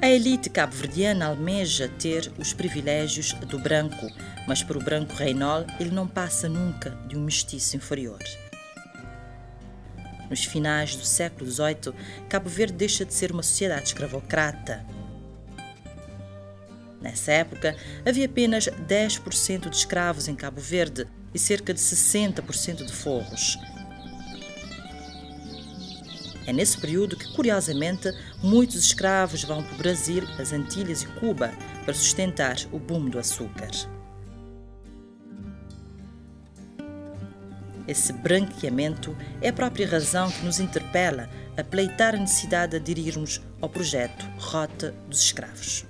A elite cabo-verdiana almeja ter os privilégios do branco, mas para o branco Reynol ele não passa nunca de um mestiço inferior. Nos finais do século XVIII, Cabo Verde deixa de ser uma sociedade escravocrata. Nessa época, havia apenas 10% de escravos em Cabo Verde e cerca de 60% de forros. É nesse período que, curiosamente, muitos escravos vão para o Brasil, as Antilhas e Cuba para sustentar o boom do açúcar. Esse branqueamento é a própria razão que nos interpela a pleitar a necessidade de aderirmos ao projeto Rota dos Escravos.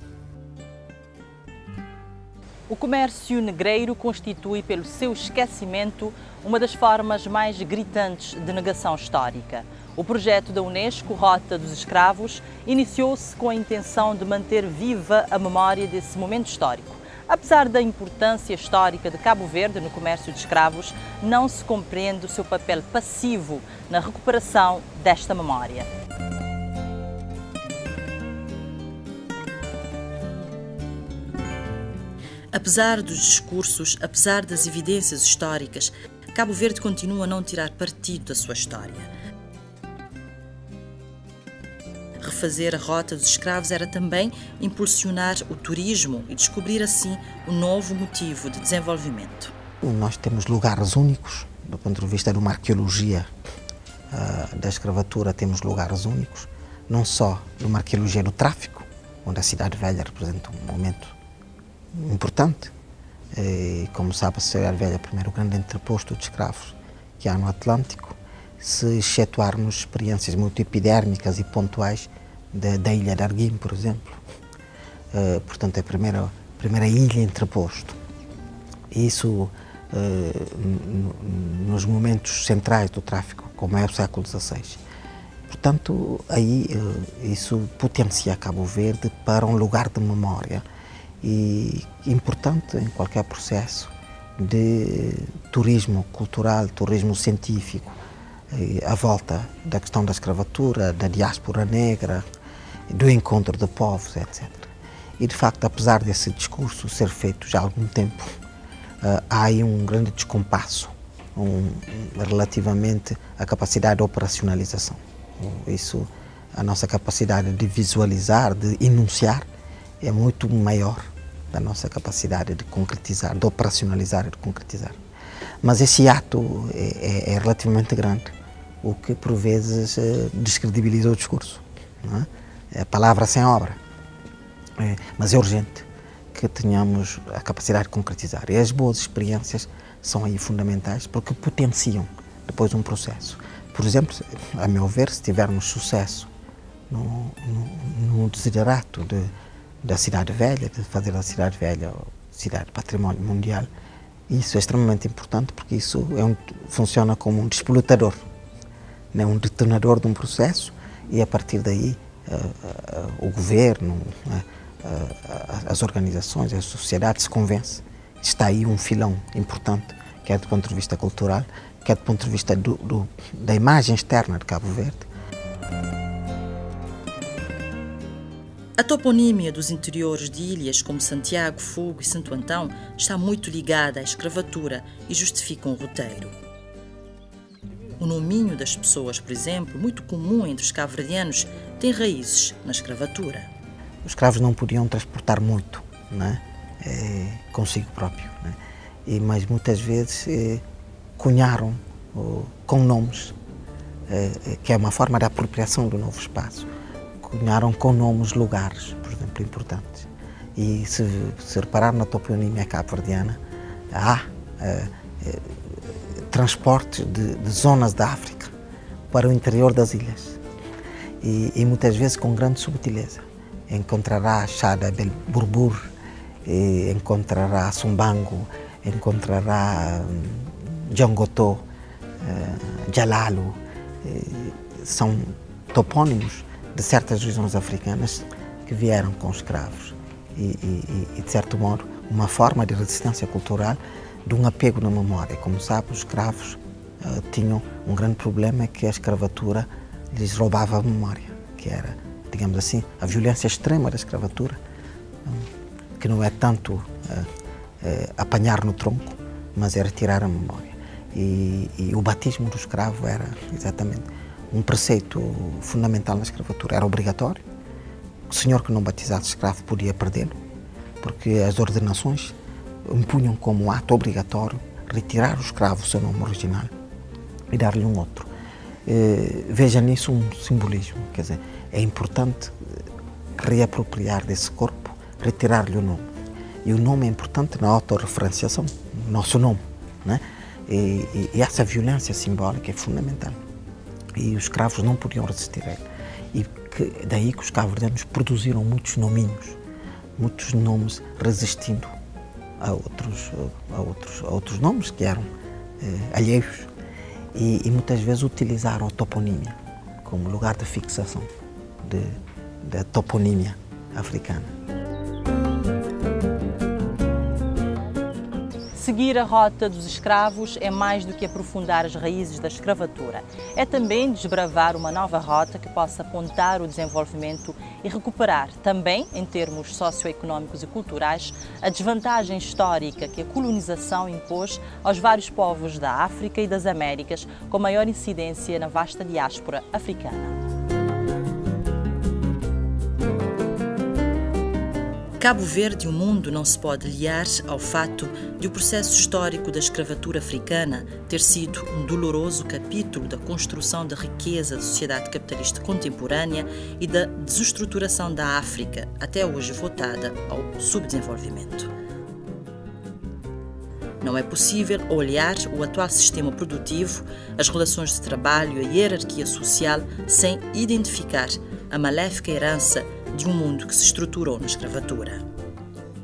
O comércio negreiro constitui, pelo seu esquecimento, uma das formas mais gritantes de negação histórica. O projeto da Unesco, Rota dos Escravos, iniciou-se com a intenção de manter viva a memória desse momento histórico. Apesar da importância histórica de Cabo Verde no comércio de escravos, não se compreende o seu papel passivo na recuperação desta memória. Apesar dos discursos, apesar das evidências históricas, Cabo Verde continua a não tirar partido da sua história. Refazer a Rota dos Escravos era também impulsionar o turismo e descobrir assim um novo motivo de desenvolvimento. Nós temos lugares únicos, do ponto de vista de uma arqueologia da escravatura, temos lugares únicos, não só numa arqueologia do tráfico, onde a Cidade Velha representa um momento importante. Como sabe, a Cidade Velha é o primeiro grande entreposto de escravos que há no Atlântico, se excetuarmos experiências muito epidérmicas e pontuais da ilha de Arguim, por exemplo. Portanto, é a primeira ilha entreposto. Isso nos momentos centrais do tráfico, como é o século XVI. Portanto, aí isso potencia Cabo Verde para um lugar de memória e importante em qualquer processo de turismo cultural, turismo científico, à volta da questão da escravatura, da diáspora negra, do encontro de povos, etc. E, de facto, apesar desse discurso ser feito já há algum tempo, há aí um grande descompasso relativamente à capacidade de operacionalização. Isso, a nossa capacidade de visualizar, de enunciar, é muito maior da nossa capacidade de concretizar, de operacionalizar e de concretizar. Mas esse ato é relativamente grande, o que por vezes descredibiliza o discurso. Não é? A palavra sem obra. Mas é urgente que tenhamos a capacidade de concretizar. E as boas experiências são aí fundamentais porque potenciam depois um processo. Por exemplo, a meu ver, se tivermos sucesso no desiderato da Cidade Velha, de fazer da Cidade Velha cidade património mundial, isso é extremamente importante porque isso funciona como um despolutador, né? Um detonador de um processo e a partir daí o governo, as organizações, a sociedade se convence. Está aí um filão importante, quer do ponto de vista cultural, quer do ponto de vista da imagem externa de Cabo Verde. A toponímia dos interiores de ilhas como Santiago, Fogo e Santo Antão está muito ligada à escravatura e justifica um roteiro. O nominho das pessoas, por exemplo, muito comum entre os cabo-verdianos, tem raízes na escravatura. Os escravos não podiam transportar muito, né? Consigo próprio, né? Mas muitas vezes cunharam com nomes, que é uma forma de apropriação do novo espaço. Cunharam com nomes lugares, por exemplo, importantes. E se reparar na toponímia cabo-verdiana, há transportes de zonas da África para o interior das ilhas. E muitas vezes com grande subtileza. Encontrará Chada Bel Burbur, encontrará Sumbango, encontrará Jangotó, Jalalo. São topónimos de certas regiões africanas que vieram com escravos e, de certo modo, uma forma de resistência cultural, de um apego na memória. Como sabe, os escravos tinham um grande problema, que a escravatura lhes roubava a memória, que era, digamos assim, a violência extrema da escravatura, que não é tanto apanhar no tronco, mas é retirar a memória. E o batismo do escravo era exatamente um preceito fundamental na escravatura, era obrigatório. O senhor que não batizasse escravo podia perdê-lo, porque as ordenações impunham como ato obrigatório retirar o escravo o seu nome original e dar-lhe um outro. Veja nisso um simbolismo, quer dizer, é importante reapropriar desse corpo, retirar-lhe o nome. E o nome é importante na autorreferenciação, nosso nome, né? E essa violência simbólica é fundamental. E os escravos não podiam resistir a ele. E daí que os cabo-verdianos produziram muitos nominhos, muitos nomes resistindo a outros nomes que eram alheios. E muitas vezes utilizaram a toponímia como lugar de fixação da toponímia africana. Seguir a rota dos escravos é mais do que aprofundar as raízes da escravatura. É também desbravar uma nova rota que possa apontar o desenvolvimento e recuperar, também em termos socioeconómicos e culturais, a desvantagem histórica que a colonização impôs aos vários povos da África e das Américas, com maior incidência na vasta diáspora africana. Cabo Verde e o mundo não se pode aliar ao fato de o processo histórico da escravatura africana ter sido um doloroso capítulo da construção da riqueza da sociedade capitalista contemporânea e da desestruturação da África, até hoje votada ao subdesenvolvimento. Não é possível olhar o atual sistema produtivo, as relações de trabalho e a hierarquia social sem identificar a maléfica herança de um mundo que se estruturou na escravatura.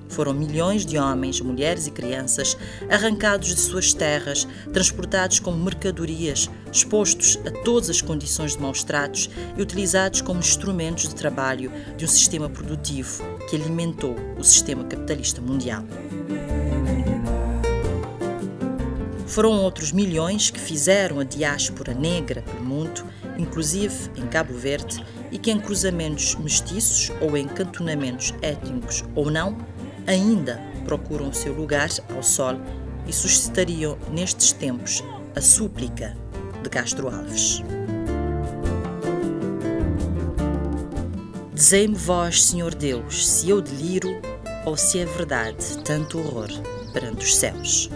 Foram milhões de homens, mulheres e crianças arrancados de suas terras, transportados como mercadorias, expostos a todas as condições de maus tratos e utilizados como instrumentos de trabalho de um sistema produtivo que alimentou o sistema capitalista mundial. Foram outros milhões que fizeram a diáspora negra pelo mundo, inclusive em Cabo Verde, e que em cruzamentos mestiços ou em cantonamentos étnicos ou não, ainda procuram o seu lugar ao sol e suscitariam nestes tempos a súplica de Castro Alves. Dizei-me vós, Senhor Deus, se eu deliro ou se é verdade tanto horror perante os céus.